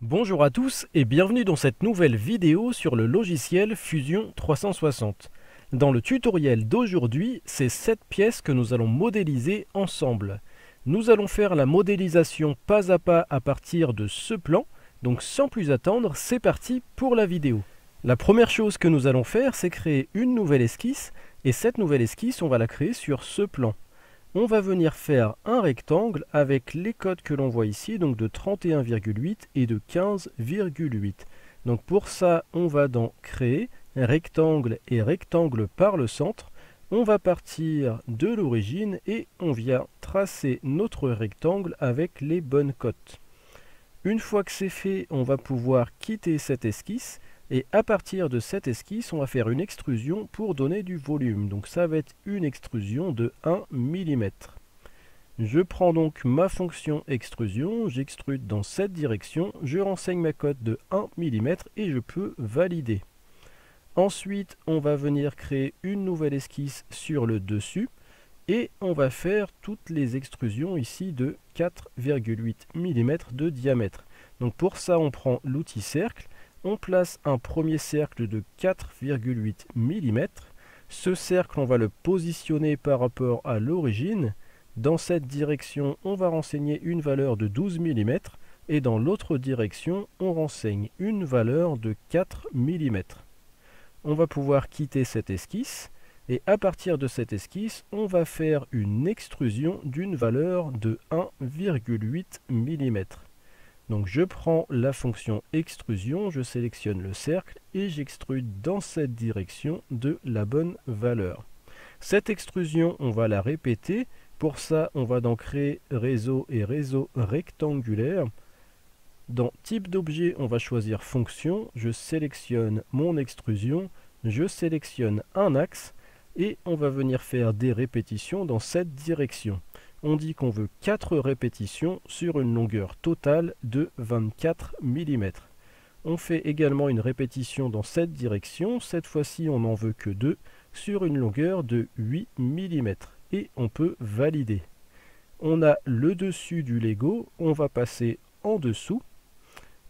Bonjour à tous et bienvenue dans cette nouvelle vidéo sur le logiciel Fusion 360. Dans le tutoriel d'aujourd'hui, c'est cette pièce que nous allons modéliser ensemble. Nous allons faire la modélisation pas à partir de ce plan, donc sans plus attendre, c'est parti pour la vidéo. La première chose que nous allons faire, c'est créer une nouvelle esquisse, et cette nouvelle esquisse, on va la créer sur ce plan. On va venir faire un rectangle avec les codes que l'on voit ici, donc de 31,8 et de 15,8. Donc pour ça, on va dans Créer, rectangle et rectangle par le centre. On va partir de l'origine et on vient tracer notre rectangle avec les bonnes cotes. Une fois que c'est fait, on va pouvoir quitter cette esquisse. Et à partir de cette esquisse, on va faire une extrusion pour donner du volume. Donc ça va être une extrusion de 1 mm. Je prends donc ma fonction extrusion, j'extrude dans cette direction, je renseigne ma cote de 1 mm et je peux valider. Ensuite, on va venir créer une nouvelle esquisse sur le dessus et on va faire toutes les extrusions ici de 4,8 mm de diamètre. Donc pour ça, on prend l'outil cercle. On place un premier cercle de 4,8 mm. Ce cercle, on va le positionner par rapport à l'origine. Dans cette direction, on va renseigner une valeur de 12 mm. Et dans l'autre direction, on renseigne une valeur de 4 mm. On va pouvoir quitter cette esquisse. Et à partir de cette esquisse, on va faire une extrusion d'une valeur de 1,8 mm. Donc je prends la fonction extrusion, je sélectionne le cercle et j'extrude dans cette direction de la bonne valeur. Cette extrusion, on va la répéter. Pour ça, on va dans Créer réseau et réseau rectangulaire. Dans Type d'objet, on va choisir Fonction. Je sélectionne mon extrusion, je sélectionne un axe et on va venir faire des répétitions dans cette direction. On dit qu'on veut 4 répétitions sur une longueur totale de 24 mm. On fait également une répétition dans cette direction. Cette fois-ci, on n'en veut que 2 sur une longueur de 8 mm. Et on peut valider. On a le dessus du Lego. On va passer en dessous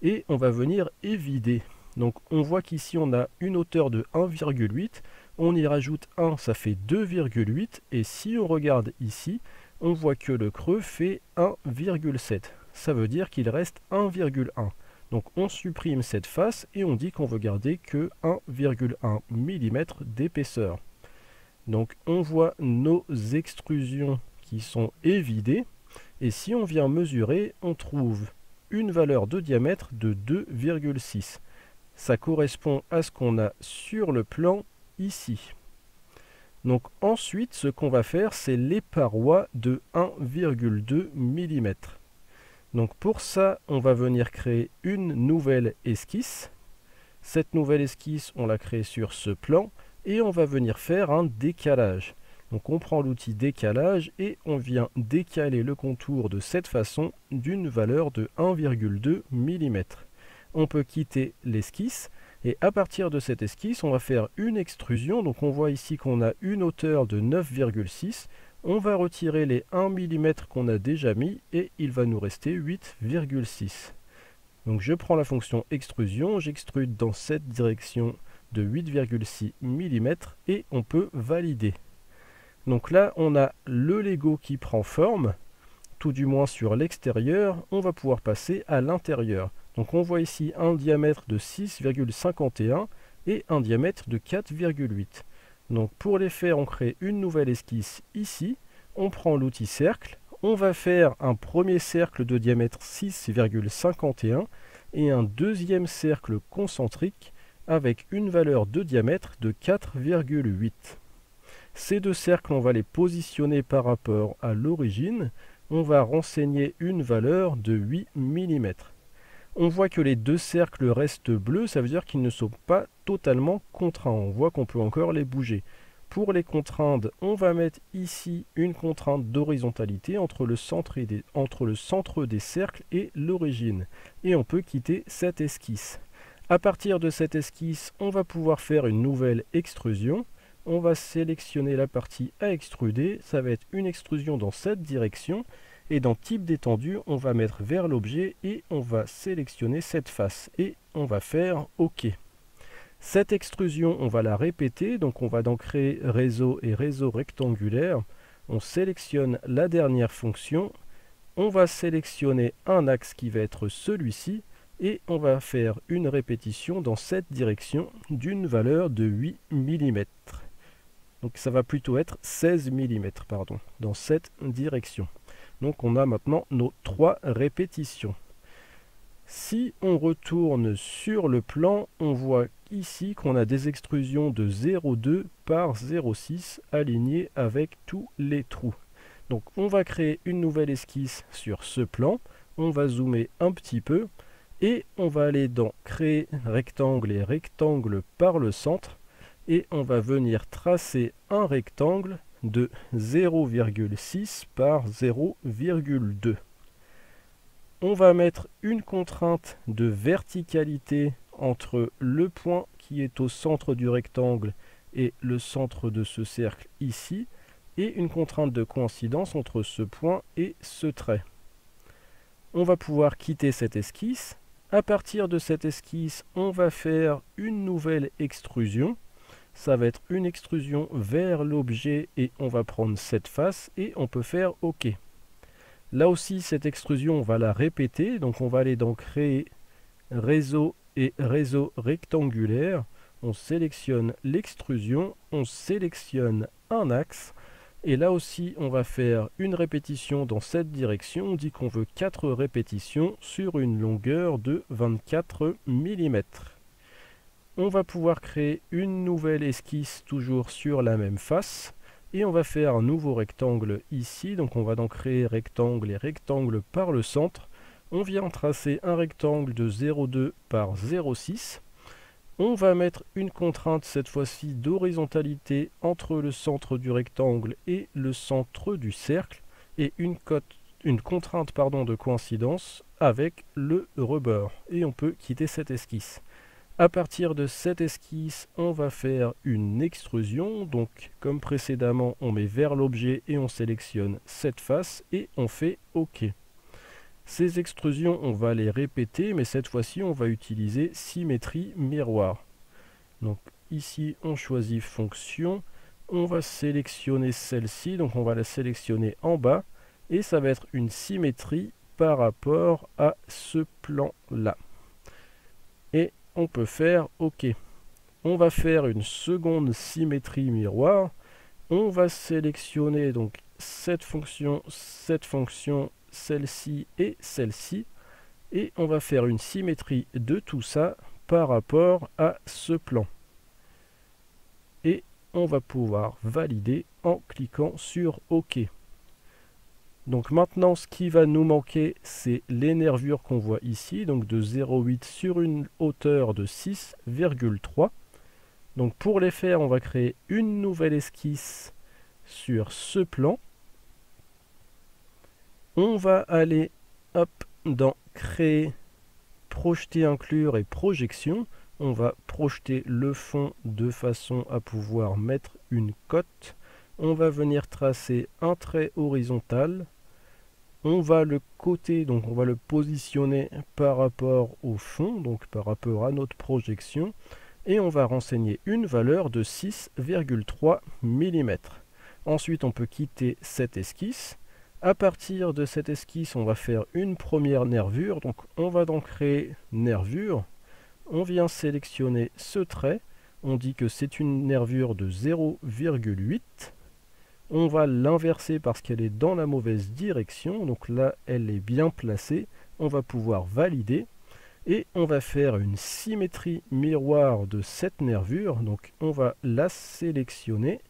et on va venir évider. Donc on voit qu'ici, on a une hauteur de 1,8. On y rajoute 1, ça fait 2,8. Et si on regarde ici, on voit que le creux fait 1,7. Ça veut dire qu'il reste 1,1. Donc on supprime cette face et on dit qu'on veut garder que 1,1 mm d'épaisseur. Donc on voit nos extrusions qui sont évidées. Et si on vient mesurer, on trouve une valeur de diamètre de 2,6. Ça correspond à ce qu'on a sur le plan ici. Donc ensuite, ce qu'on va faire, c'est les parois de 1,2 mm. Donc pour ça, on va venir créer une nouvelle esquisse. Cette nouvelle esquisse, on la crée sur ce plan et on va venir faire un décalage. Donc on prend l'outil décalage et on vient décaler le contour de cette façon d'une valeur de 1,2 mm. On peut quitter l'esquisse. Et à partir de cette esquisse, on va faire une extrusion. Donc on voit ici qu'on a une hauteur de 9,6. On va retirer les 1 mm qu'on a déjà mis et il va nous rester 8,6. Donc je prends la fonction extrusion, j'extrude dans cette direction de 8,6 mm et on peut valider. Donc là, on a le Lego qui prend forme, tout du moins sur l'extérieur. On va pouvoir passer à l'intérieur. Donc on voit ici un diamètre de 6,51 et un diamètre de 4,8. Donc pour les faire, on crée une nouvelle esquisse ici. On prend l'outil cercle. On va faire un premier cercle de diamètre 6,51 et un deuxième cercle concentrique avec une valeur de diamètre de 4,8. Ces deux cercles, on va les positionner par rapport à l'origine. On va renseigner une valeur de 8 mm. On voit que les deux cercles restent bleus, ça veut dire qu'ils ne sont pas totalement contraints. On voit qu'on peut encore les bouger. Pour les contraindre, on va mettre ici une contrainte d'horizontalité entre le centre des cercles et l'origine. Et on peut quitter cette esquisse. À partir de cette esquisse, on va pouvoir faire une nouvelle extrusion. On va sélectionner la partie à extruder. Ça va être une extrusion dans cette direction. Et dans type d'étendue, on va mettre vers l'objet et on va sélectionner cette face. Et on va faire OK. Cette extrusion, on va la répéter. Donc on va donc créer réseau et réseau rectangulaire. On sélectionne la dernière fonction. On va sélectionner un axe qui va être celui-ci. Et on va faire une répétition dans cette direction d'une valeur de 8 mm. Donc ça va plutôt être 16 mm, pardon, dans cette direction. Donc on a maintenant nos 3 répétitions. Si on retourne sur le plan, on voit ici qu'on a des extrusions de 0,2 par 0,6 alignées avec tous les trous. Donc on va créer une nouvelle esquisse sur ce plan. On va zoomer un petit peu et on va aller dans créer rectangle et rectangle par le centre. Et on va venir tracer un rectangle de 0,6 par 0,2. On va mettre une contrainte de verticalité entre le point qui est au centre du rectangle et le centre de ce cercle ici, et une contrainte de coïncidence entre ce point et ce trait. On va pouvoir quitter cette esquisse. À partir de cette esquisse, on va faire une nouvelle extrusion. Ça va être une extrusion vers l'objet et on va prendre cette face et on peut faire OK. Là aussi, cette extrusion, on va la répéter. Donc on va aller dans créer réseau et réseau rectangulaire. On sélectionne l'extrusion, on sélectionne un axe. Et là aussi, on va faire une répétition dans cette direction. On dit qu'on veut 4 répétitions sur une longueur de 24 mm. On va pouvoir créer une nouvelle esquisse toujours sur la même face. Et on va faire un nouveau rectangle ici. Donc on va donc créer rectangle et rectangle par le centre. On vient tracer un rectangle de 0,2 par 0,6. On va mettre une contrainte cette fois-ci d'horizontalité entre le centre du rectangle et le centre du cercle. Et une contrainte de coïncidence avec le rebord. Et on peut quitter cette esquisse. À partir de cette esquisse, on va faire une extrusion. Donc, comme précédemment, on met vers l'objet et on sélectionne cette face et on fait OK. Ces extrusions, on va les répéter, mais cette fois-ci, on va utiliser symétrie miroir. Donc, ici, on choisit fonction. On va sélectionner celle-ci. Donc, on va la sélectionner en bas. Et ça va être une symétrie par rapport à ce plan-là. Et on peut faire OK. On va faire une seconde symétrie miroir. On va sélectionner donc cette fonction, celle-ci et celle-ci. Et on va faire une symétrie de tout ça par rapport à ce plan. Et on va pouvoir valider en cliquant sur OK. Donc maintenant, ce qui va nous manquer, c'est les nervures qu'on voit ici, donc de 0,8 sur une hauteur de 6,3. Donc pour les faire, on va créer une nouvelle esquisse sur ce plan. On va aller dans créer, projeter, inclure et projection. On va projeter le fond de façon à pouvoir mettre une cote. On va venir tracer un trait horizontal. On va le coter, donc on va le positionner par rapport au fond, donc par rapport à notre projection. Et on va renseigner une valeur de 6,3 mm. Ensuite, on peut quitter cette esquisse. À partir de cette esquisse, on va faire une première nervure. Donc on va donc créer nervure. On vient sélectionner ce trait. On dit que c'est une nervure de 0,8. On va l'inverser parce qu'elle est dans la mauvaise direction. Donc là, elle est bien placée. On va pouvoir valider. Et on va faire une symétrie miroir de cette nervure. Donc on va la sélectionner.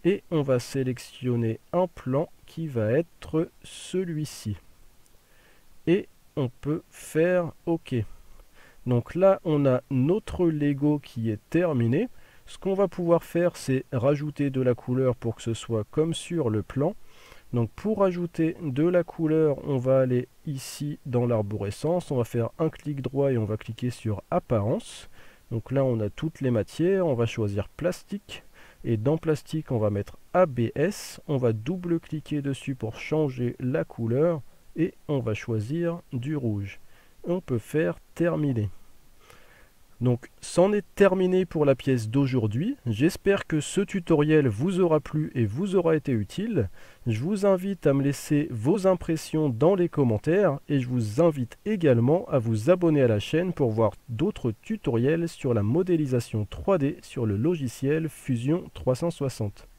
Et on va sélectionner un plan qui va être celui-ci. Et on peut faire OK. Donc là, on a notre Lego qui est terminé. Ce qu'on va pouvoir faire, c'est rajouter de la couleur pour que ce soit comme sur le plan. Donc pour ajouter de la couleur, on va aller ici dans l'arborescence. On va faire un clic droit et on va cliquer sur Apparence. Donc là, on a toutes les matières. On va choisir Plastique. Et dans plastique, on va mettre ABS. On va double-cliquer dessus pour changer la couleur. Et on va choisir du rouge. On peut faire terminer. Donc, c'en est terminé pour la pièce d'aujourd'hui. J'espère que ce tutoriel vous aura plu et vous aura été utile. Je vous invite à me laisser vos impressions dans les commentaires et je vous invite également à vous abonner à la chaîne pour voir d'autres tutoriels sur la modélisation 3D sur le logiciel Fusion 360.